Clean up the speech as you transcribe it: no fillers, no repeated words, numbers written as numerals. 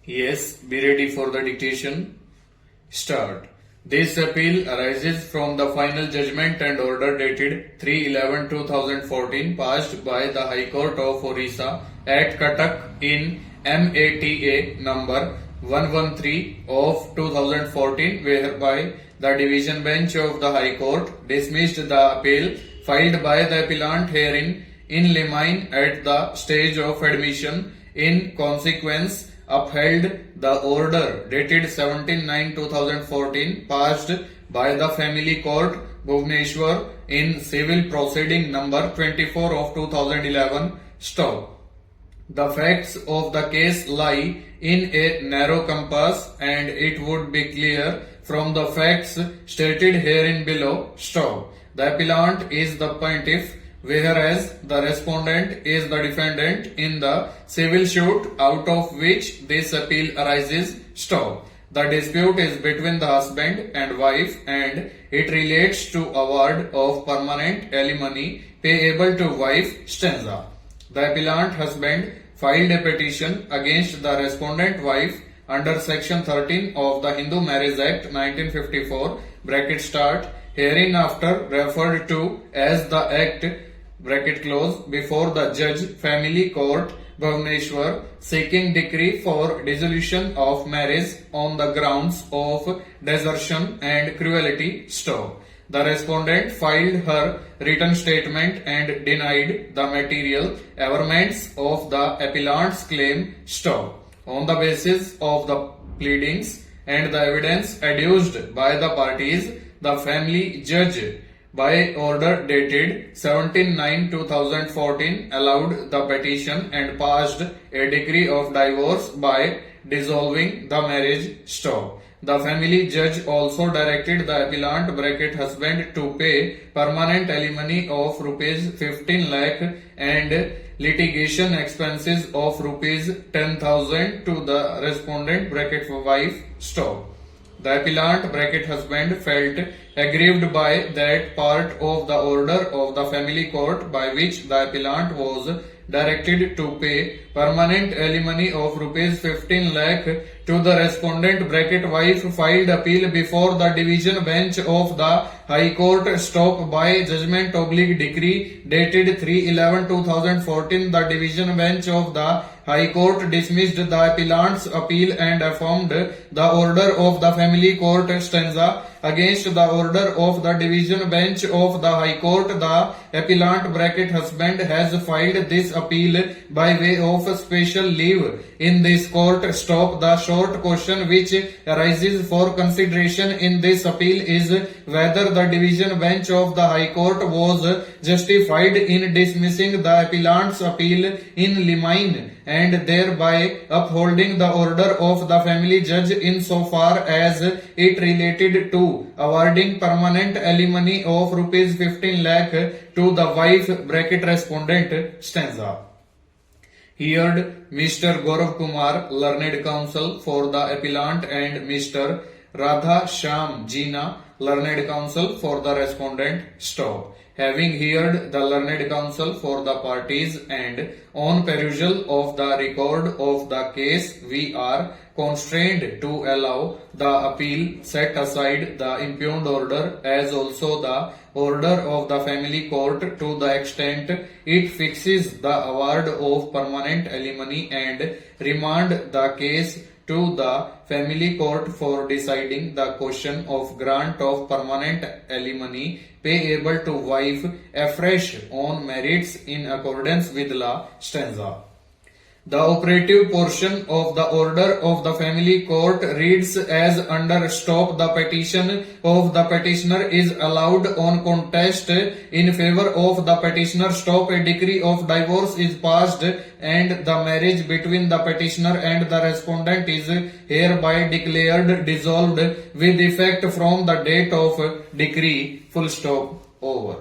Yes, be ready for the dictation. Start. This appeal arises from the final judgment and order dated 3/11/2014 passed by the High Court of Orissa at Cuttack in MATA number 113 of 2014, whereby the Division Bench of the High Court dismissed the appeal filed by the appellant herein in limine at the stage of admission. In consequence, upheld the order dated 17/9/2014 passed by the Family Court Bhubaneswar in civil proceeding number 24 of 2011. Stop. The facts of the case lie in a narrow compass and it would be clear from the facts stated herein below. Stop. The appellant is the plaintiff, whereas the respondent is the defendant in the civil suit out of which this appeal arises. Stop. The dispute is between the husband and wife and it relates to award of permanent alimony payable to wife stanza. The appellant husband filed a petition against the respondent wife under section 13 of the Hindu Marriage Act 1954 bracket start hereinafter referred to as the Act bracket close before the Judge Family Court Bhubaneswar seeking decree for dissolution of marriage on the grounds of desertion and cruelty. Stop. The respondent filed her written statement and denied the material averments of the appellant's claim. Stop. On the basis of the pleadings and the evidence adduced by the parties, the family judge by order dated 17/9/2014 allowed the petition and passed a decree of divorce by dissolving the marriage. Stop. The family judge also directed the appellant bracket husband to pay permanent alimony of rupees 15 lakh and litigation expenses of rupees 10,000 to the respondent bracket wife. Stop. The appellant bracket husband felt aggrieved by that part of the order of the family court by which the appellant was directed to pay permanent alimony of rupees 15 lakh to the respondent bracket wife filed appeal before the division bench of the High Court. Stop. By judgment oblique decree dated 3/11/2014, the division bench of the High Court dismissed the appellant's appeal and affirmed the order of the family court stanza. Against the order of the division bench of the High Court, the appellant bracket husband has filed this appeal by way of special leave in this court. Stop. The short question which arises for consideration in this appeal is whether the division bench of the High Court was justified in dismissing the appellant's appeal in limine and thereby upholding the order of the family judge insofar as it related to awarding permanent alimony of rupees 15 lakh to the wife bracket respondent stanza. Heard Mr. Gaurav Kumar, learned counsel for the appellant, and Mr. Radha Shyam Jeena, learned counsel for the respondent. Stop. Having heard the learned counsel for the parties and on perusal of the record of the case, we are constrained to allow the appeal, set aside the impugned order as also the order of the family court to the extent it fixes the award of permanent alimony and remand the case to the family court for deciding the question of grant of permanent alimony payable to wife afresh on merits in accordance with law. Stanza. The operative portion of the order of the family court reads as under. Stop. The petition of the petitioner is allowed on contest in favor of the petitioner. Stop. A decree of divorce is passed and the marriage between the petitioner and the respondent is hereby declared dissolved with effect from the date of decree. Full stop. Over.